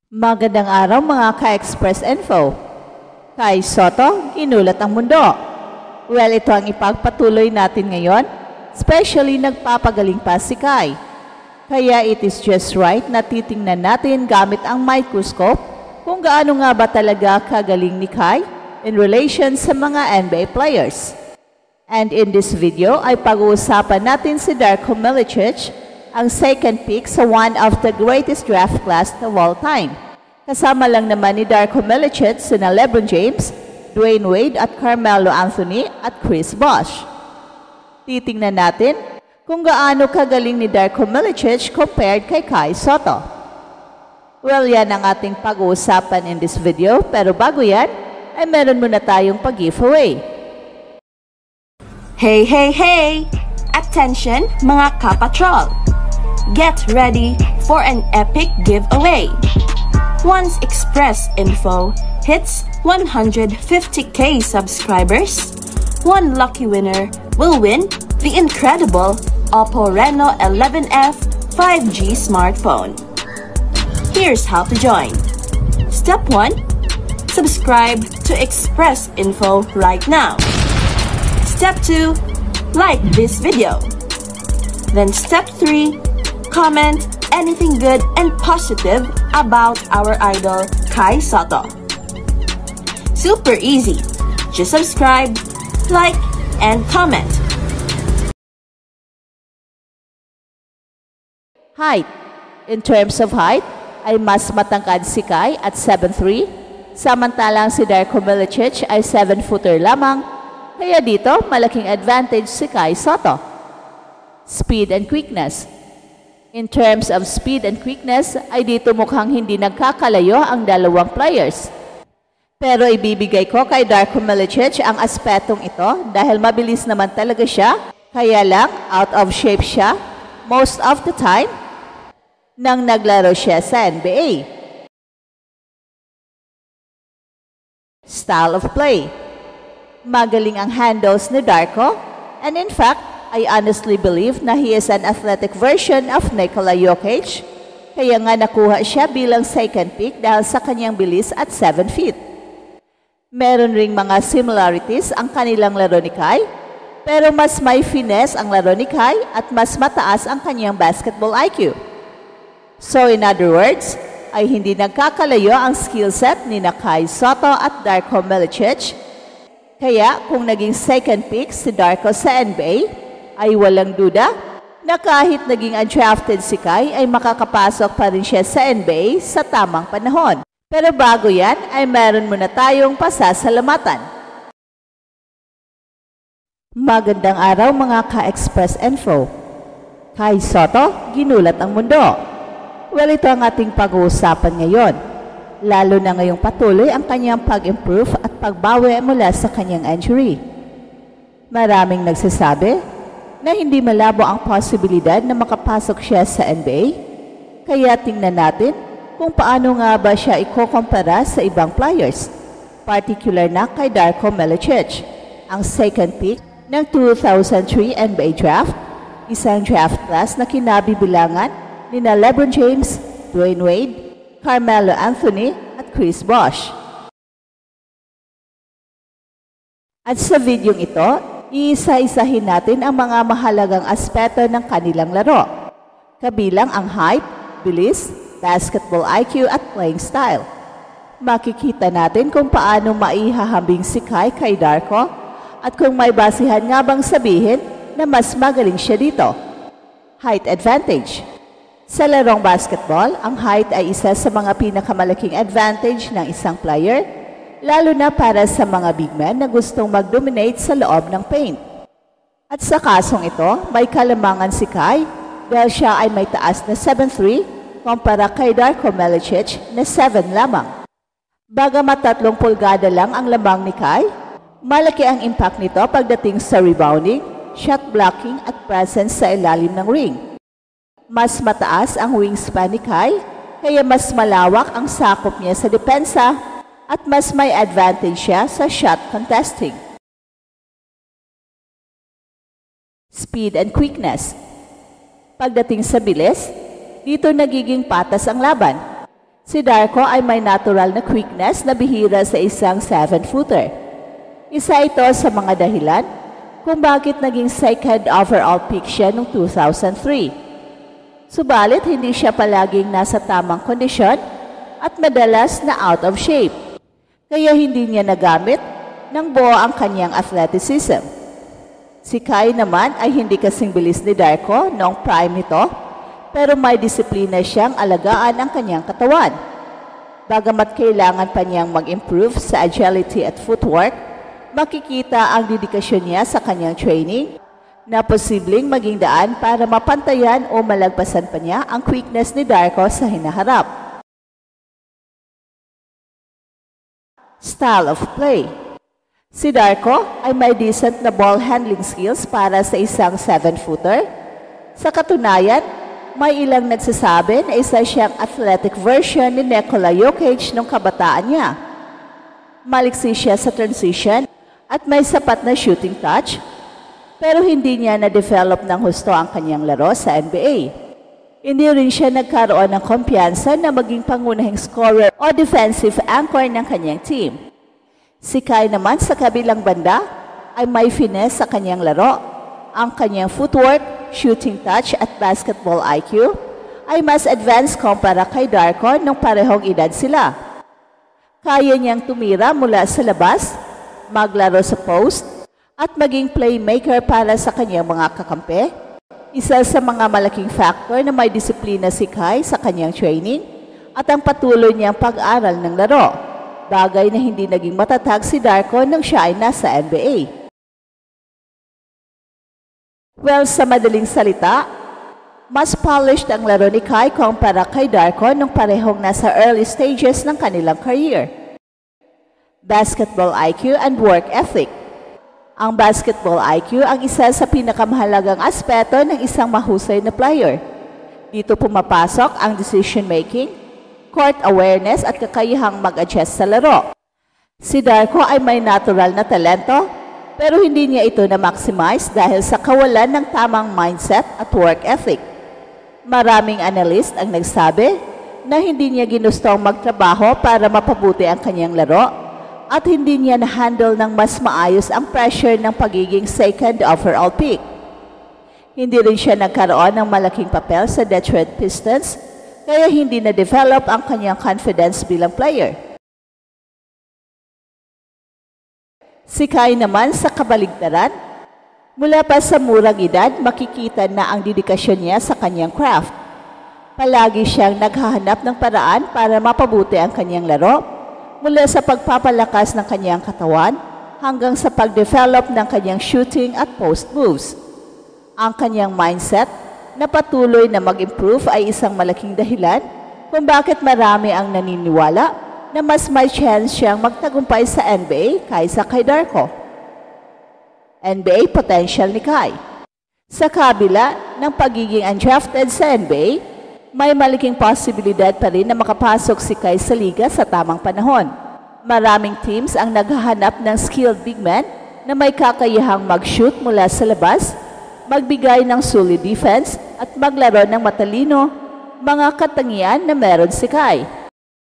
Magandang araw mga ka-Express Info. Kai Soto, ginulat ang mundo. Well, ito ang ipagpatuloy natin ngayon, especially nagpapagaling pa si Kai. Kaya it is just right na titingnan natin gamit ang microscope kung gaano nga ba talaga kagaling ni Kai in relation sa mga NBA players. And in this video ay pag-uusapan natin si Darko Milicic, ang second pick sa one of the greatest draft class of all time. Kasama lang naman ni Darko Milicic sina LeBron James, Dwayne Wade at Carmelo Anthony at Chris Bosh. Titingnan natin kung gaano kagaling ni Darko Milicic compared kay Kai Soto. Well, yan ang ating pag-uusapan in this video, pero bago yan, ay meron muna tayong pag-giveaway. Hey, hey, hey! Attention mga kapatrol! Get ready for an epic giveaway! Once Express Info hits 150k subscribers, one lucky winner will win the incredible Oppo Reno 11F 5G smartphone. Here's how to join. Step 1. Subscribe to Express Info right now. Step 2. Like this video. Then step 3. Comment anything good and positive about our idol Kai Soto. Super easy. Just subscribe, like, and comment. Height. In terms of height, ay mas matangkad si Kai at 7'3", samantalang si Darko Milicic ay 7-footer lamang, kaya dito malaking advantage si Kai Soto. Speed and quickness. In terms of speed and quickness, ay dito mukhang hindi nagkakalayo ang dalawang players. Pero ibibigay ko kay Darko Milicic ang aspetong ito dahil mabilis naman talaga siya, kaya lang out of shape siya most of the time nang naglaro siya sa NBA. Style of play. Magaling ang handles ni Darko, and in fact, I honestly believe na he is an athletic version of Nikola Jokic, kaya nga nakuha siya bilang second pick dahil sa kanyang bilis at 7 feet. Meron ring mga similarities ang kanilang laro ni Kai, pero mas may finesse ang laro ni Kai at mas mataas ang kanyang basketball IQ. So in other words, ay hindi nagkakalayo ang skill set ni Kai Soto at Darko Milicic, kaya kung naging second pick si Darko sa NBA, ay walang duda na kahit naging undrafted si Kai ay makakapasok pa rin siya sa NBA sa tamang panahon. Pero bago yan ay meron muna tayong pasasalamatan. Magandang araw mga ka-Express Info. Kai Soto, ginulat ang mundo. Well, ito ang ating pag-uusapan ngayon. Lalo na ngayong patuloy ang kanyang pag-improve at pagbawi mula sa kanyang injury. Maraming nagsasabi na hindi malabo ang posibilidad na makapasok siya sa NBA, kaya tingnan natin kung paano nga ba siya ikukumpara sa ibang players, particular na kay Darko Milicic, ang second pick ng 2003 NBA Draft, isang draft class na kinabibilangan ni LeBron James, Dwayne Wade, Carmelo Anthony at Chris Bosh. At sa videong ito, iisa-isahin natin ang mga mahalagang aspeto ng kanilang laro, kabilang ang height, bilis, basketball IQ at playing style. Makikita natin kung paano maihahambing si Kai kay Darko at kung may basihan nga bang sabihin na mas magaling siya dito. Height advantage. Sa larong basketball, ang height ay isa sa mga pinakamalaking advantage ng isang player, lalo na para sa mga big men na gustong mag-dominate sa loob ng paint. At sa kasong ito, may kalamangan si Kai dahil siya ay may taas na 7'3" kumpara kay Darko Milicic na 7 lamang. Bagamat 3 pulgada lang ang lamang ni Kai, malaki ang impact nito pagdating sa rebounding, shot blocking at presence sa ilalim ng ring. Mas mataas ang wingspan ni Kai, kaya mas malawak ang sakop niya sa depensa at mas may advantage siya sa shot contesting. Speed and quickness. Pagdating sa bilis, dito nagiging patas ang laban. Si Darko ay may natural na quickness na bihira sa isang 7-footer. Isa ito sa mga dahilan kung bakit naging second overall pick siya noong 2003. Subalit hindi siya palaging nasa tamang kondisyon at madalas na out of shape. Kaya hindi niya nagamit ng buo ang kanyang athleticism. Si Kai naman ay hindi kasing bilis ni Darko noong prime nito, pero may disiplina siyang alagaan ang kanyang katawan. Bagamat kailangan pa niyang mag-improve sa agility at footwork, makikita ang dedikasyon niya sa kanyang training na posibleng maging daan para mapantayan o malagpasan pa niya ang quickness ni Darko sa hinaharap. Style of play. Si Darko ay may decent na ball handling skills para sa isang 7-footer. Sa katunayan, may ilang nagsasabi na isa siyang athletic version ni Nikola Jokic nung kabataan niya. Maliksi siya sa transition at may sapat na shooting touch, pero hindi niya na-develop ng husto ang kanyang laro sa NBA. Hindi rin siya nagkaroon ng kumpiyansa na maging pangunahing scorer o defensive anchor ng kanyang team. Si Kai naman sa kabilang banda ay may finesse sa kanyang laro. Ang kanyang footwork, shooting touch at basketball IQ ay mas advanced kumpara kay Darko nung parehong edad sila. Kaya niyang tumira mula sa labas, maglaro sa post, at maging playmaker para sa kanyang mga kakampi. Isa sa mga malaking factor na may disiplina si Kai sa kanyang training at ang patuloy niyang pag-aral ng laro, bagay na hindi naging matatag si Darko nang siya ay nasa NBA. Well, sa madaling salita, mas polished ang laro ni Kai kumpara kay Darko nung parehong nasa early stages ng kanilang career. Basketball IQ and work ethic. Ang basketball IQ ang isa sa pinakamahalagang aspeto ng isang mahusay na player. Dito pumapasok ang decision making, court awareness at kakayahang mag-adjust sa laro. Si Darko ay may natural na talento, pero hindi niya ito na-maximize dahil sa kawalan ng tamang mindset at work ethic. Maraming analyst ang nagsabi na hindi niya ginustong magtrabaho para mapabuti ang kanyang laro at hindi niya na-handle ng mas maayos ang pressure ng pagiging second overall pick. Hindi rin siya nagkaroon ng malaking papel sa Detroit Pistons, kaya hindi na-develop ang kanyang confidence bilang player. Si Kai naman sa kabaligtaran, mula pa sa murang edad makikita na ang dedikasyon niya sa kanyang craft. Palagi siyang naghahanap ng paraan para mapabuti ang kanyang laro, mula sa pagpapalakas ng kanyang katawan hanggang sa pag-develop ng kanyang shooting at post moves. Ang kanyang mindset na patuloy na mag-improve ay isang malaking dahilan kung bakit marami ang naniniwala na mas may chance siyang magtagumpay sa NBA kaysa kay Darko. NBA potential ni Kai. Sa kabila ng pagiging undrafted sa NBA, may malaking posibilidad pa rin na makapasok si Kai sa liga sa tamang panahon. Maraming teams ang naghahanap ng skilled big man na may kakayahang mag-shoot mula sa labas, magbigay ng solid defense at maglaro ng matalino, mga katangian na meron si Kai.